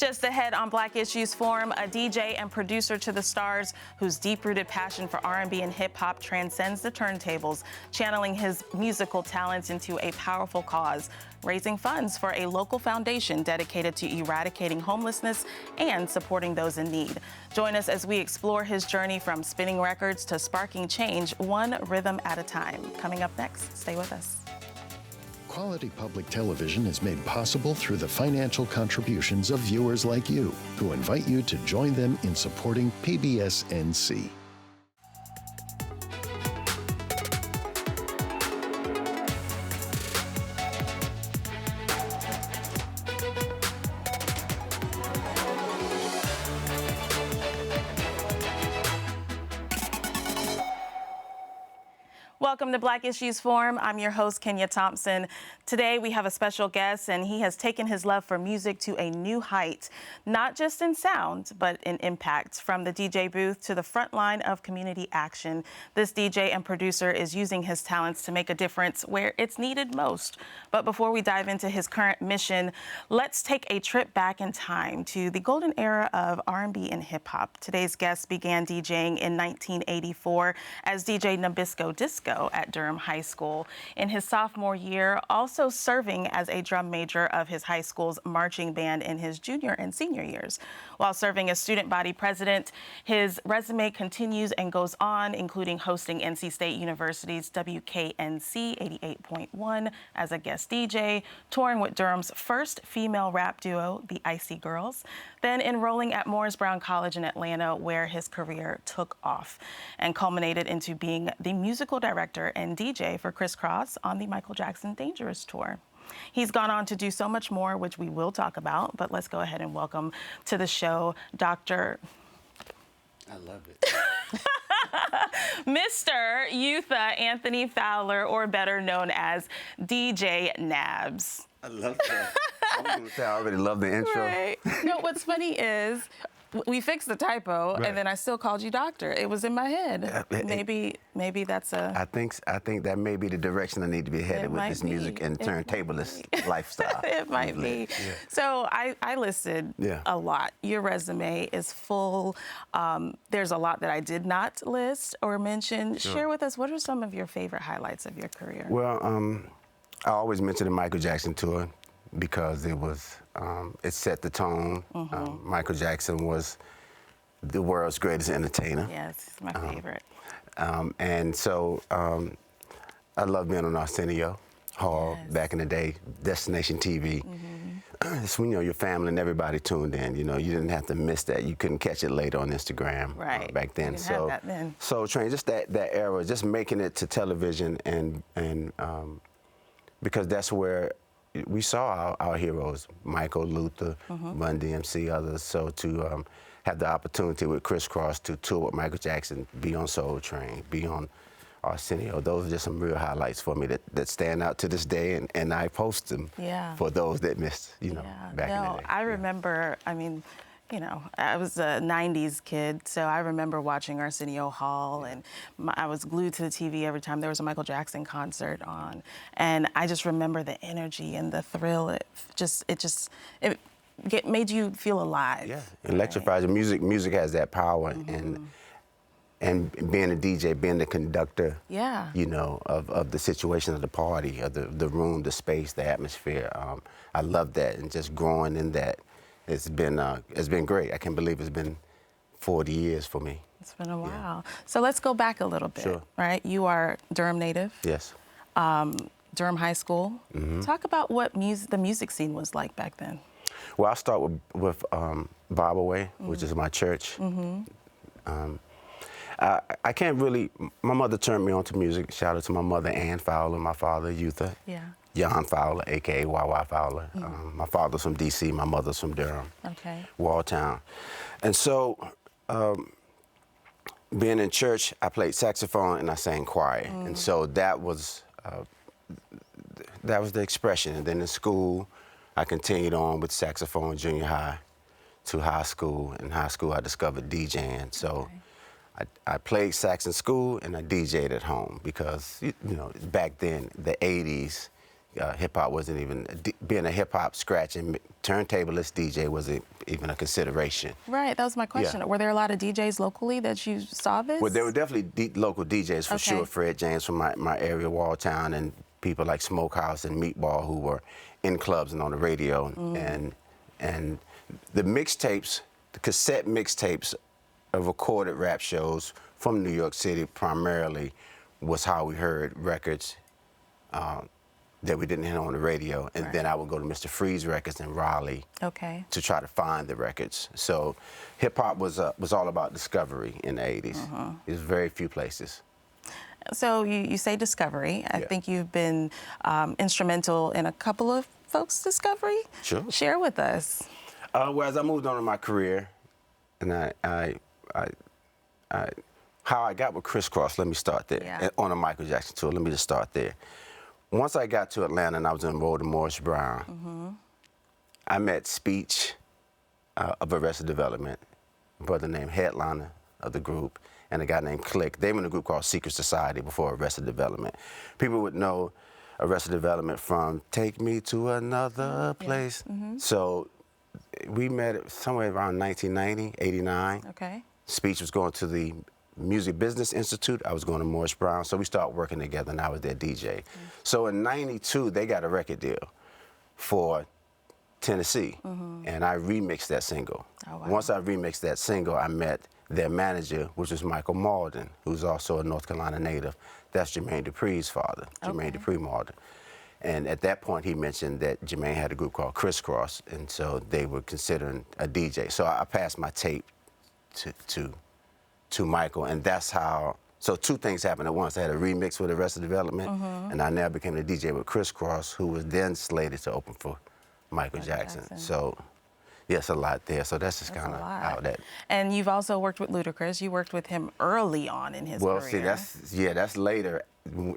Just ahead on Black Issues Forum, a DJ and producer to the stars whose deep-rooted passion for R&B and hip-hop transcends the turntables, channeling his musical talents into a powerful cause, raising funds for a local foundation dedicated to eradicating homelessness and supporting those in need. Join us as we explore his journey from spinning records to sparking change, one rhythm at a time. Coming up next, stay with us. Quality public television is made possible through the financial contributions of viewers like you, who invite you to join them in supporting PBS NC. Welcome to Black Issues Forum. I'm your host, Kenia Thompson. Today we have a special guest, and he has taken his love for music to a new height, not just in sound, but in impact. From the DJ booth to the front line of community action, this DJ and producer is using his talents to make a difference where it's needed most. But before we dive into his current mission, let's take a trip back in time to the golden era of R&B and hip-hop. Today's guest began DJing in 1984 as DJ Nabisco Disco at Durham High School. In his sophomore year, also serving as a drum major of his high school's marching band in his junior and senior years. While serving as student body president, his resume continues and goes on, including hosting NC State University's WKNC 88.1 as a guest DJ, touring with Durham's first female rap duo, the Icy Girls, then enrolling at Morris Brown College in Atlanta, where his career took off and culminated into being the musical director and DJ for Criss Cross on the Michael Jackson Dangerous tour. He's gone on to do so much more, which we will talk about, but let's go ahead and welcome to the show, Dr. I love it. Mr. Youtha Anthony Fowler, or better known as DJ NABS. I love that. I was going to say I already love the intro. Right. No, what's funny is we fixed the typo, right, and then I still called you doctor. It was in my head. Maybe that's a... I think that may be the direction I need to be headed with this music and turntablist lifestyle. It might be. Yeah. So I listed a lot. Your resume is full. There's a lot that I did not list or mention. Sure. Share with us, what are some of your favorite highlights of your career? Well, I always mention the Michael Jackson tour because it was, it set the tone. Mm-hmm. Michael Jackson was the world's greatest entertainer. Yes, my favorite. And so I love being on Arsenio Hall back in the day, Destination TV. Mm-hmm. It's when, your family and everybody tuned in. You didn't have to miss that. You couldn't catch it later on Instagram back then. You didn't have that then. So Train, just that era, just making it to television and because that's where we saw our heroes, Michael, Luther, Run DMC, others. So to have the opportunity with Criss Cross to tour with Michael Jackson, be on Soul Train, be on Arsenio, those are just some real highlights for me that stand out to this day, and I post them for those that missed, back in the day. I remember, I was a 90s kid, so I remember watching Arsenio Hall, and I was glued to the TV every time there was a Michael Jackson concert on. And I just remember the energy and the thrill. It made you feel alive. Yeah, electrifies. Music has that power, and being a DJ, being the conductor, of the situation of the party, of the room, the space, the atmosphere. I love that, and just growing in that. It's been great. I can't believe it's been 40 years for me. It's been a while. Yeah. So let's go back a little bit. Sure. Right? You are Durham native. Yes. Durham High School. Mm-hmm. Talk about what the music scene was like back then. Well, I'll start with Bible Way, which is my church. Mm-hmm. I can't really. My mother turned me on to music. Shout out to my mother, Ann Fowler, my father, Youtha. Yeah. Jan Fowler, a.k.a. Wawa Fowler. My father's from D.C., my mother's from Durham, Walltown. And so, being in church, I played saxophone and I sang choir. And so that was the expression. And then in school, I continued on with saxophone junior high to high school. In high school, I discovered DJing. So I played sax in school and I DJ'd at home because, back then, the 80s, Hip hop wasn't even being a hip hop scratch and turntablist DJ wasn't even a consideration. Right, that was my question. Yeah. Were there a lot of DJs locally that you saw this? Well, there were definitely local DJs for sure. Fred James from my area, Walltown, and people like Smokehouse and Meatball who were in clubs and on the radio. And the mixtapes, the cassette mixtapes of recorded rap shows from New York City primarily was how we heard records that we didn't hear on the radio. And then I would go to Mr. Freeze Records in Raleigh to try to find the records. So hip hop was all about discovery in the 80s. There's very few places. So you say discovery. I think you've been instrumental in a couple of folks' discovery. Sure. Share with us. Well, as I moved on in my career, and how I got with Crisscross, let me start there. Yeah. On a Michael Jackson tour, let me just start there. Once I got to Atlanta and I was enrolled in Morris Brown, I met Speech of Arrested Development, a brother named Headliner of the group, and a guy named Click. They were in a group called Secret Society before Arrested Development. People would know Arrested Development from Take Me to Another Place. So we met somewhere around 1990, 89. Okay. Speech was going to the Music Business Institute. I was going to Morris Brown. So we started working together, and I was their DJ. So in 92, they got a record deal for Tennessee, and I remixed that single. Oh, wow. Once I remixed that single, I met their manager, which was Michael Malden, who's also a North Carolina native. That's Jermaine Dupri's father, Jermaine Dupri Malden. And at that point, he mentioned that Jermaine had a group called Crisscross, and so they were considering a DJ. So I passed my tape to Michael, and that's how. So two things happened at once. I had a remix with Arrested Development, and I now became the DJ with Crisscross, who was then slated to open for Michael Jackson. So, yes, a lot there. So that's just kind of how that. And you've also worked with Ludacris. You worked with him early on in his career. Well, see, that's later.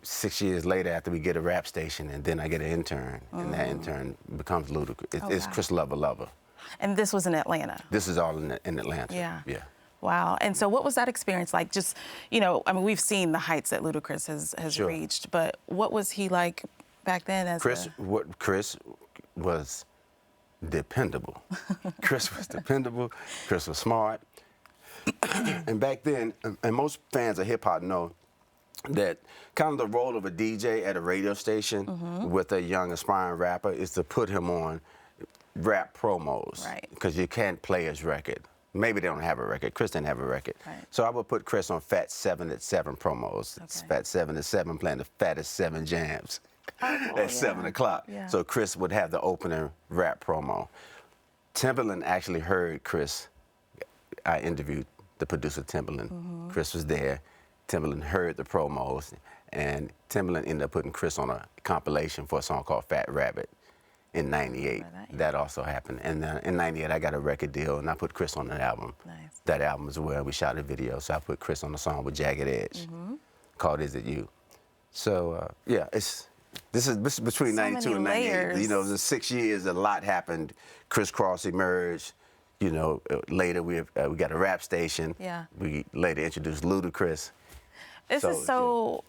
6 years later, after we get a rap station, and then I get an intern, and that intern becomes Ludacris. It's Chris Lover. And this was in Atlanta. This is all in Atlanta. Yeah. Yeah. Wow. And so what was that experience like? Just, you know, I mean, we've seen the heights that Ludacris has reached, but what was he like back then as Chris was dependable. Chris was dependable. Chris was smart. And back then, and most fans of hip hop know that kind of the role of a DJ at a radio station with a young aspiring rapper is to put him on rap promos. Right. Because you can't play his record. Maybe they don't have a record. Chris didn't have a record. Right. So I would put Chris on Fat 7 at 7 promos. Fat 7 at 7 playing the fattest 7 jams at 7 o'clock. Yeah. So Chris would have the opening rap promo. Timbaland actually heard Chris. I interviewed the producer Timbaland. Chris was there. Timbaland heard the promos, and Timbaland ended up putting Chris on a compilation for a song called Fat Rabbit in '98. That also happened. And then in '98, I got a record deal, and I put Chris on an album. Nice. That album is where we shot a video, so I put Chris on a song with Jagged Edge called Is It You? So, yeah, this is between So 92 and 98. layers. You know, the 6 years, a lot happened. Crisscross emerged. You know, later we got a rap station. Yeah. We later introduced Ludacris. This is so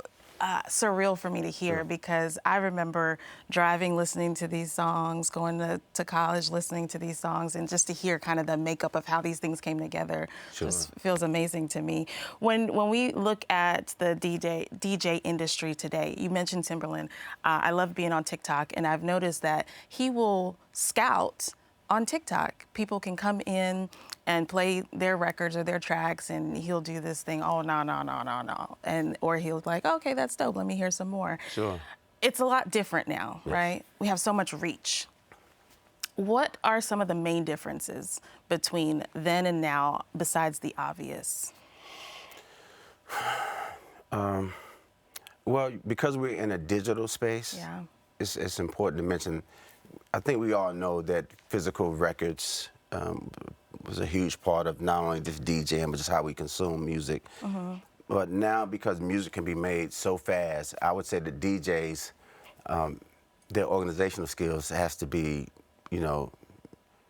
surreal for me to hear because I remember driving, listening to these songs, going to college, listening to these songs, and just to hear kind of the makeup of how these things came together just feels amazing to me. When we look at the DJ industry today, you mentioned Timbaland. I love being on TikTok, and I've noticed that he will scout on TikTok. People can come in and play their records or their tracks, and he'll do this thing, oh, no. Or he'll like, okay, that's dope, let me hear some more. Sure. It's a lot different now, right? We have so much reach. What are some of the main differences between then and now, besides the obvious? Well, because we're in a digital space, it's important to mention, I think we all know that physical records was a huge part of not only just DJing, but just how we consume music. But now, because music can be made so fast, I would say the DJs, their organizational skills has to be, you know,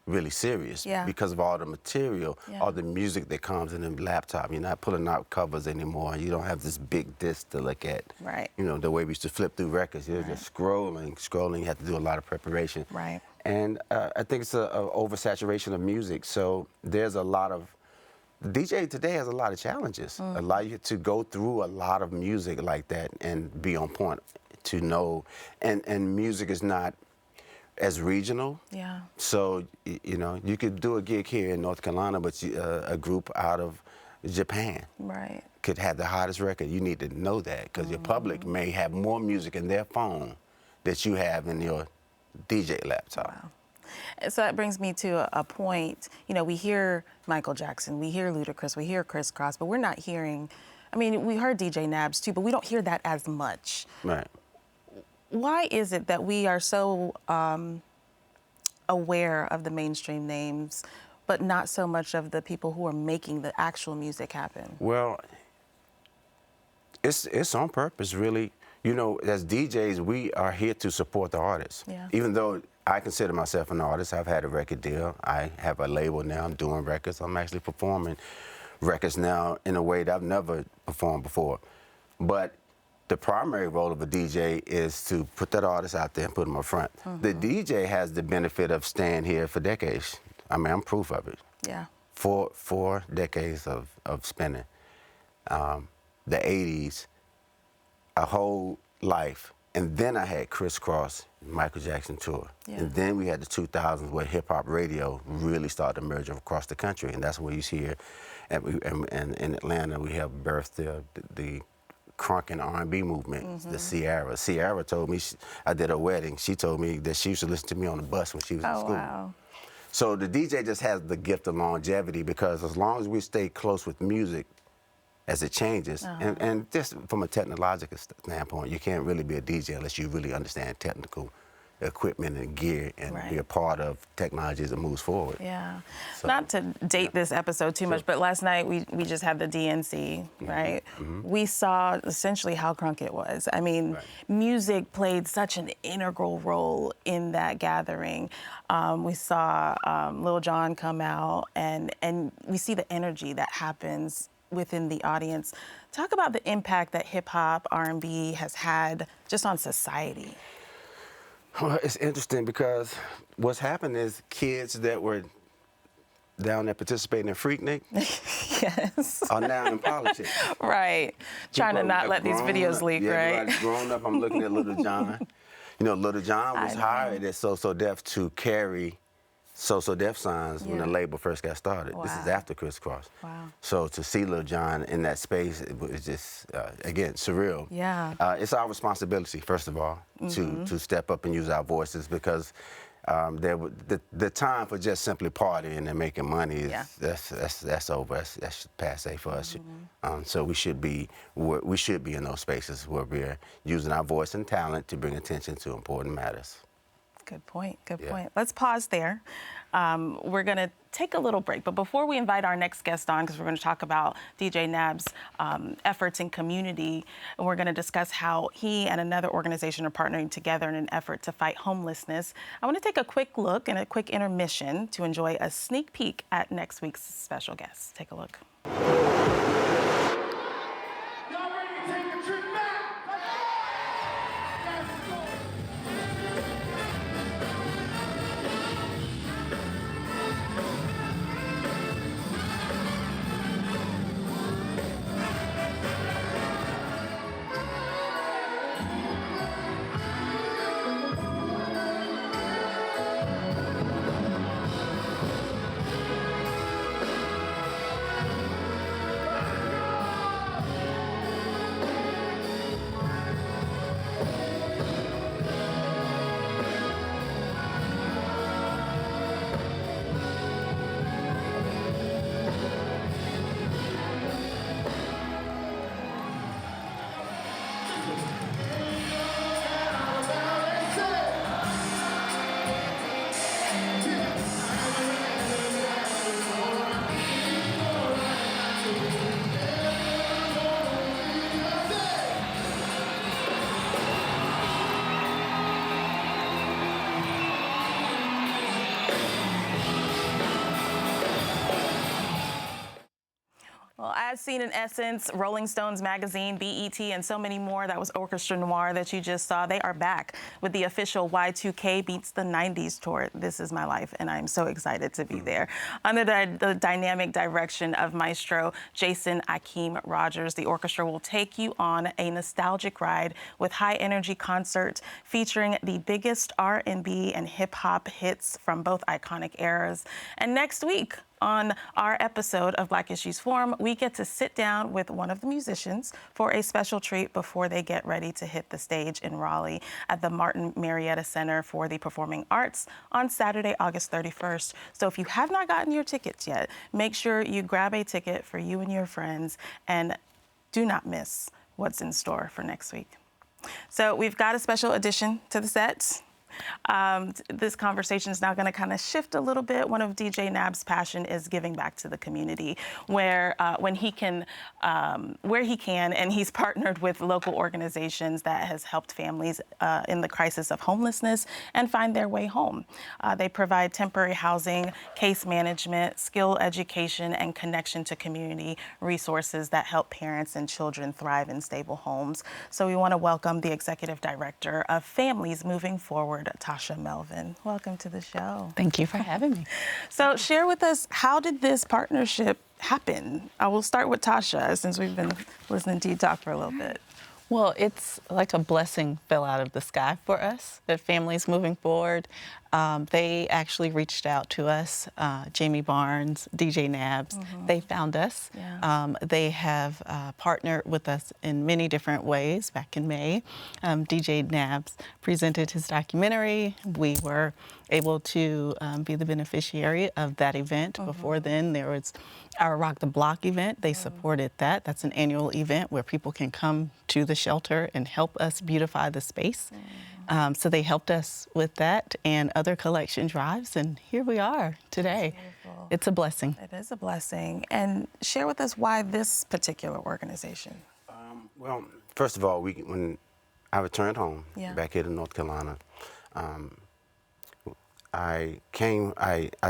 really serious Yeah. because of all the material, Yeah. all the music that comes in the laptop. You're not pulling out covers anymore. You don't have this big disc to look at. Right. You know, the way we used to flip through records. You're just scrolling. You have to do a lot of preparation. Right. And I think it's a oversaturation of music. So there's a lot of, DJ today has a lot of challenges. Allow you to go through a lot of music like that and be on point to know. And music is not as regional. Yeah. So, you know, you could do a gig here in North Carolina, but a group out of Japan Right. could have the hottest record. You need to know that because your public may have more music in their phone that you have in your DJ laptop. Wow. So that brings me to a point. You know, we hear Michael Jackson, we hear Ludacris, we hear Criss Cross, but we're not hearing, I mean, we heard DJ NABS too, but we don't hear that as much. Right. Why is it that we are so aware of the mainstream names, but not so much of the people who are making the actual music happen? Well, it's on purpose, really. You know, as DJs, we are here to support the artists. Yeah. Even though I consider myself an artist, I've had a record deal. I have a label now. I'm doing records. I'm actually performing records now in a way that I've never performed before. But the primary role of a DJ is to put that artist out there and put them up front. The DJ has the benefit of staying here for decades. I mean, I'm proof of it. Yeah. Four decades of spinning. The 80s, a whole life. And then I had Criss Cross, Michael Jackson tour. Yeah. And then we had the 2000s where hip hop radio really started to merge across the country. And that's where you see here. And in Atlanta, we have birthed the crunk and R&B movement, the Sierra. Sierra told me, I did a wedding, she told me that she used to listen to me on the bus when she was in school. Wow. So the DJ just has the gift of longevity because as long as we stay close with music as it changes, and just from a technological standpoint, you can't really be a DJ unless you really understand technical equipment and gear and be a part of technology as it moves forward. Yeah. So, Not to date this episode too much, but last night we just had the DNC, right? We saw essentially how crunk it was. I mean, music played such an integral role in that gathering. We saw Lil Jon come out, and we see the energy that happens within the audience. Talk about the impact that hip hop, R&B has had just on society. Well, it's interesting because what's happened is kids that were down there participating in Freaknik Yes. are now in politics. Right. Trying to People not have let these grown videos up. leak, Yeah, right? everybody's grown up. I'm looking at Little John. You know, Little John was I know. hired at So Def to carry So Def signs when the label first got started. This is Wow. after Criss Cross. Wow. So to see Lil Jon in that space, it was just, again, surreal. Yeah. It's our responsibility, first of all, to step up and use our voices because the time for just simply partying and making money is that's over. That's passé for us. So we should be in those spaces where we're using our voice and talent to bring attention to important matters. Good point. Good point. Let's pause there. We're going to take a little break. But before we invite our next guest on, because we're going to talk about DJ NABS' efforts in community, and we're going to discuss how he and another organization are partnering together in an effort to fight homelessness, I want to take a quick look and a quick intermission to enjoy a sneak peek at next week's special guest. Take a look. Well, as seen in Essence, Rolling Stones magazine, BET, and so many more, that was Orchestra Noir that you just saw. They are back with the official Y2K Beats the 90s tour. This is my life, and I'm so excited to be there. Under the dynamic direction of Maestro Jason Akeem Rogers, the orchestra will take you on a nostalgic ride with high-energy concerts featuring the biggest R&B and hip-hop hits from both iconic eras. And next week, on our episode of Black Issues Forum, we get to sit down with one of the musicians for a special treat before they get ready to hit the stage in Raleigh at the Martin Marietta Center for the Performing Arts on Saturday, August 31st. So if you have not gotten your tickets yet, make sure you grab a ticket for you and your friends, and do not miss what's in store for next week. So we've got a special addition to the set. This conversation is now going to kind of shift a little bit. One of DJ NABS' passion is giving back to the community, where he can, and he's partnered with local organizations that has helped families in the crisis of homelessness and find their way home. They provide temporary housing, case management, skill education, and connection to community resources that help parents and children thrive in stable homes. So we want to welcome the Executive Director of Families Moving Forward, Tasha Melvin. Welcome to the show. Thank you for having me. So share with us, how did this partnership happen? I will start with Tasha, since we've been listening to you talk for a little bit. Well, it's like a blessing fell out of the sky for us, the Families Moving Forward. They actually reached out to us, Jamie Barnes, DJ NABS. They found us. Yeah. They have partnered with us in many different ways. Back in May, DJ NABS presented his documentary. We were able to be the beneficiary of that event. Before then, there was our Rock the Block event. They supported that. That's an annual event where people can come to the shelter and help us beautify the space. So they helped us with that and other collection drives, and here we are today. It's a blessing. It is a blessing. And share with us why this particular organization. Well, first of all, when I returned home back here to North Carolina, I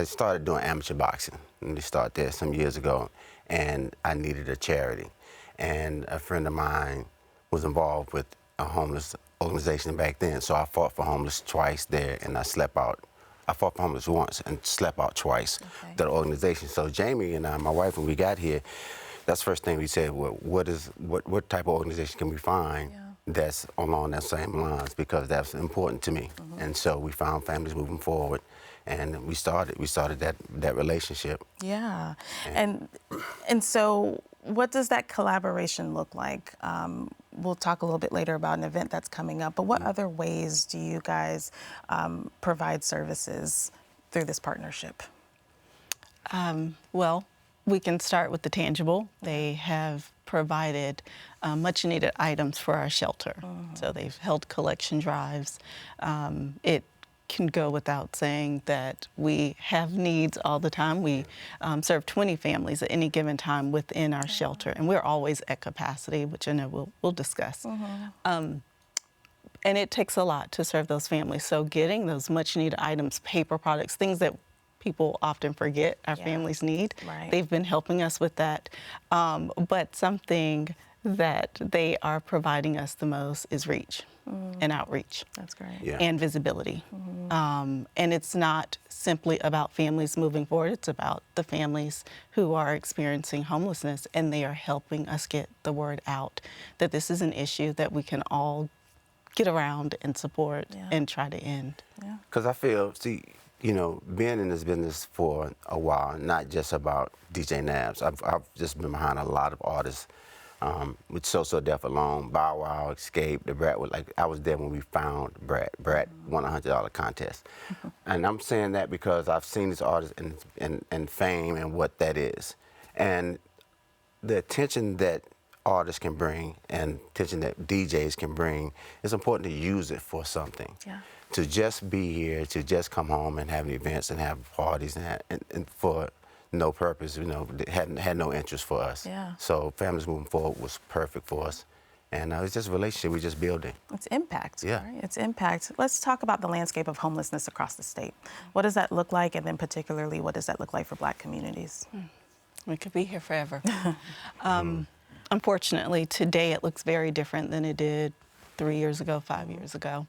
started doing amateur boxing. Let me start there some years ago, and I needed a charity. And a friend of mine was involved with a homeless organization back then, so I fought for homeless twice there, and I slept out. I fought for homeless once and slept out twice. The organization. So Jamie and I, my wife, when we got here, that's the first thing we said. Well, what type of organization can we find that's along that same lines, because that's important to me. And so we found Families Moving Forward, and we started that relationship. Yeah, and so what does that collaboration look like? We'll talk a little bit later about an event that's coming up, but what other ways do you guys provide services through this partnership? Well, we can start with the tangible. They have provided much needed items for our shelter. So they've held collection drives. It can go without saying that we have needs all the time. We serve 20 families at any given time within our shelter, and we're always at capacity, which I know we'll discuss. And it takes a lot to serve those families. So getting those much needed items, paper products, things that people often forget our families need. They've been helping us with that. But something that they are providing us the most is reach and outreach. That's great. And visibility. And it's not simply about families moving forward, it's about the families who are experiencing homelessness, and they are helping us get the word out that this is an issue that we can all get around and support and try to end. Because I feel, being in this business for a while, not just about DJ NABS, I've just been behind a lot of artists. With So Deaf Alone, Bow Wow, Escape, the Brat, I was there when we found Brat. Brat won a $100 contest. And I'm saying that because I've seen this artist and fame and what that is. And the attention that artists can bring and attention that DJs can bring, it's important to use it for something. To just be here, to just come home and have events and have parties and for no purpose, had no interest for us. So Families Moving Forward was perfect for us. And it's just a relationship we're just building. It's impact, right? It's impact. Let's talk about the landscape of homelessness across the state. What does that look like? And then particularly, what does that look like for Black communities? We could be here forever. Unfortunately, today it looks very different than it did 3 years ago, 5 years ago.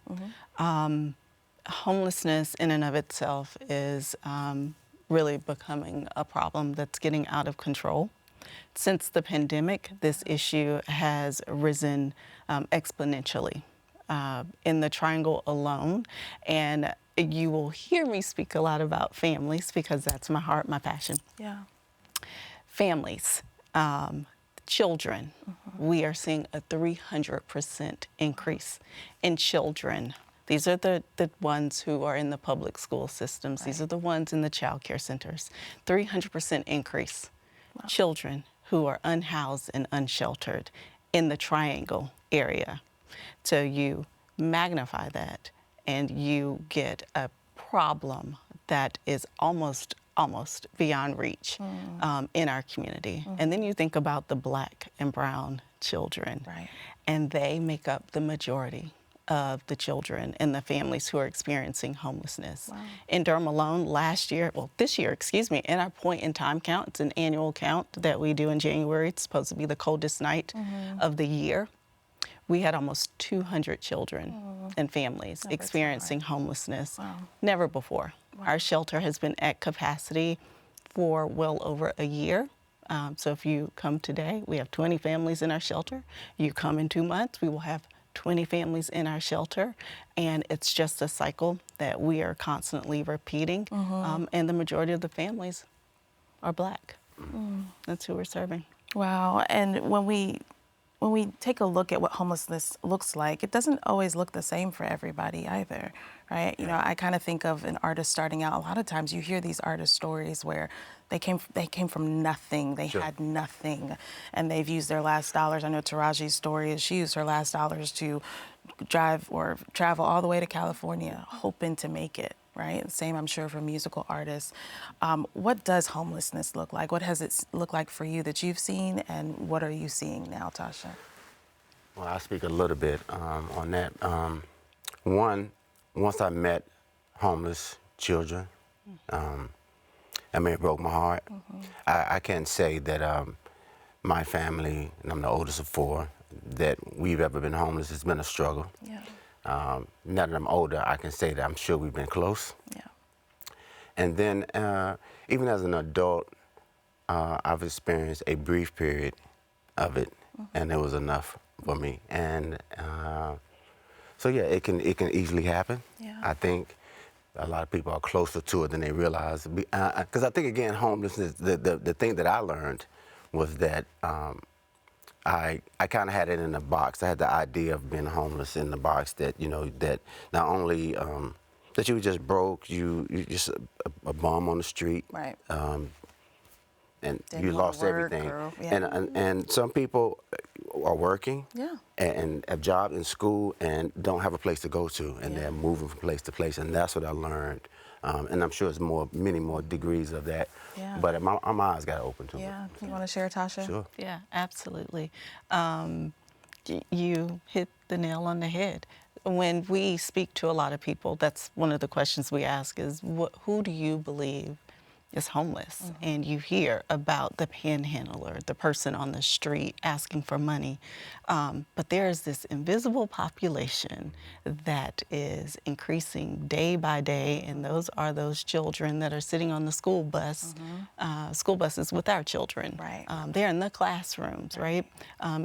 Homelessness in and of itself is really becoming a problem that's getting out of control. Since the pandemic, this issue has risen exponentially in the Triangle alone. And you will hear me speak a lot about families because that's my heart, my passion. Yeah. Families, children, we are seeing a 300% increase in children. These are the ones who are in the public school systems. These are the ones in the child care centers. 300% increase. Wow. Children who are unhoused and unsheltered in the Triangle area. So you magnify that and you get a problem that is almost beyond reach in our community. And then you think about the Black and brown children, and they make up the majority of the children and the families who are experiencing homelessness. Wow. In Durham alone, this year, in our point in time count, it's an annual count that we do in January. It's supposed to be the coldest night of the year. We had almost 200 children and families experiencing homelessness. Wow. Never before. Wow. Our shelter has been at capacity for well over a year. So if you come today, we have 20 families in our shelter. You come in 2 months, we will have 20 families in our shelter. And it's just a cycle that we are constantly repeating. And the majority of the families are Black. That's who we're serving. Wow. And when we take a look at what homelessness looks like, it doesn't always look the same for everybody either, right? You know, I kind of think of an artist starting out. A lot of times you hear these artist stories where they came from nothing. They had nothing, and they've used their last dollars. I know Taraji's story is she used her last dollars to drive or travel all the way to California, hoping to make it. Right? Same, I'm sure, for musical artists. What does homelessness look like? What has it looked like for you that you've seen, and what are you seeing now, Tasha? Well, I'll speak a little bit on that. Once I met homeless children, it broke my heart. I can't say that my family, and I'm the oldest of 4, that we've ever been homeless. It's been a struggle. Yeah. Now that I'm older, I can say that I'm sure we've been close. Yeah. And then, even as an adult, I've experienced a brief period of it, and it was enough for me. And so, yeah, it can easily happen. Yeah. I think a lot of people are closer to it than they realize. Because I think, again, homelessness, the thing that I learned was that I kind of had it in a box. I had the idea of being homeless in the box that, you know, that not only that you were just broke, you just a bum on the street. Right. And you lost everything. And some people are working and have jobs in school and don't have a place to go to, and they're moving from place to place, and that's what I learned. And I'm sure there's many more degrees of that. Yeah. But my eyes got open to it. Yeah. You want to share, Tasha? Sure. Yeah, absolutely. You hit the nail on the head. When we speak to a lot of people, that's one of the questions we ask is, who do you believe is homeless? And you hear about the panhandler, the person on the street asking for money. But there is this invisible population that is increasing day by day, and those are those children that are sitting on the school bus, school buses with our children. Right. They're in the classrooms, right?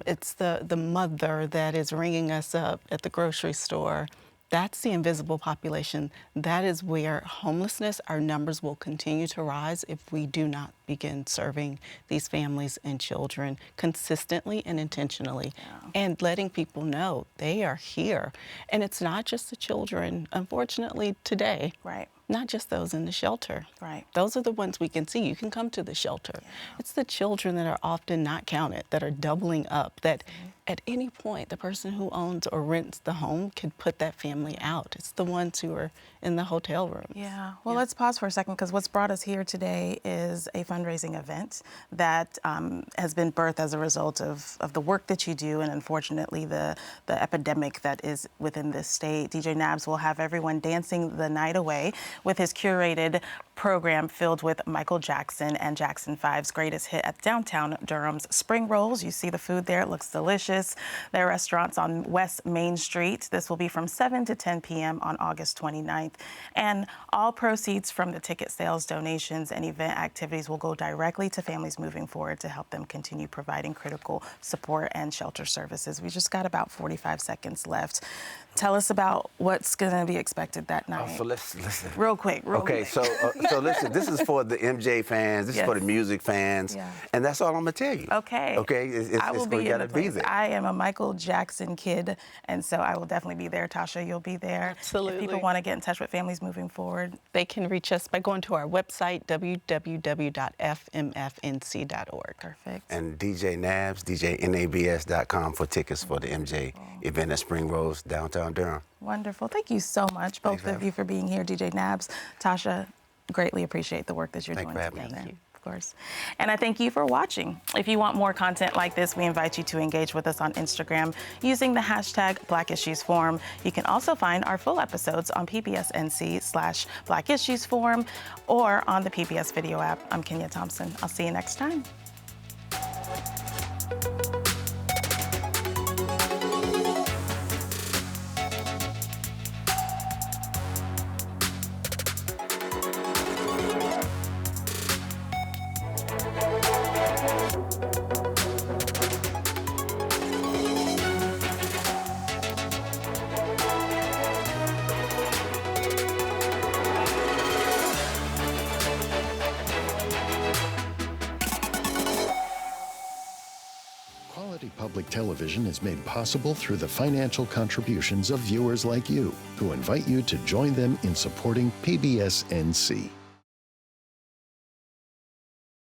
It's the mother that is ringing us up at the grocery store. That's the invisible population. That is where homelessness, our numbers will continue to rise if we do not begin serving these families and children consistently and intentionally, and letting people know they are here. And it's not just the children, unfortunately, today. Right. Not just those in the shelter. Right. Those are the ones we can see. You can come to the shelter. Yeah. It's the children that are often not counted, that are doubling up, that at any point, the person who owns or rents the home can put that family out. It's the ones who are in the hotel rooms. Yeah. Well, let's pause for a second, because what's brought us here today is a fundraising event that has been birthed as a result of the work that you do, and unfortunately the epidemic that is within this state. DJ NABS will have everyone dancing the night away with his curated program filled with Michael Jackson and Jackson 5's greatest hit at downtown Durham's Spring Rolls. You see the food there, it looks delicious. There are restaurants on West Main Street. This will be from 7 to 10 p.m. on August 29th. And all proceeds from the ticket sales, donations, and event activities will go directly to families moving forward to help them continue providing critical support and shelter services. We just got about 45 seconds left. Tell us about what's going to be expected that night. So let's listen. Real quick. Okay, so listen, this is for the MJ fans, this is for the music fans, and that's all I'm gonna tell you. Okay. Okay, I will be you gotta be there. I am a Michael Jackson kid, and so I will definitely be there. Tasha, you'll be there. Absolutely. If people want to get in touch with families moving forward, They can reach us by going to our website, www.fmfnc.org. perfect. And DJ NABS, DJNABS.com for tickets for the MJ event at Spring Rose, downtown Durham. Wonderful. Thank you so much, both of you, for being here. DJ NABS, Tasha, greatly appreciate the work that you're doing together. Thank you. Of course. And I thank you for watching. If you want more content like this, we invite you to engage with us on Instagram using the hashtag Black Issues Forum. You can also find our full episodes on PBS NC/Black Issues Forum or on the PBS video app. I'm Kenia Thompson. I'll see you next time. Quality public television is made possible through the financial contributions of viewers like you, who invite you to join them in supporting PBS NC.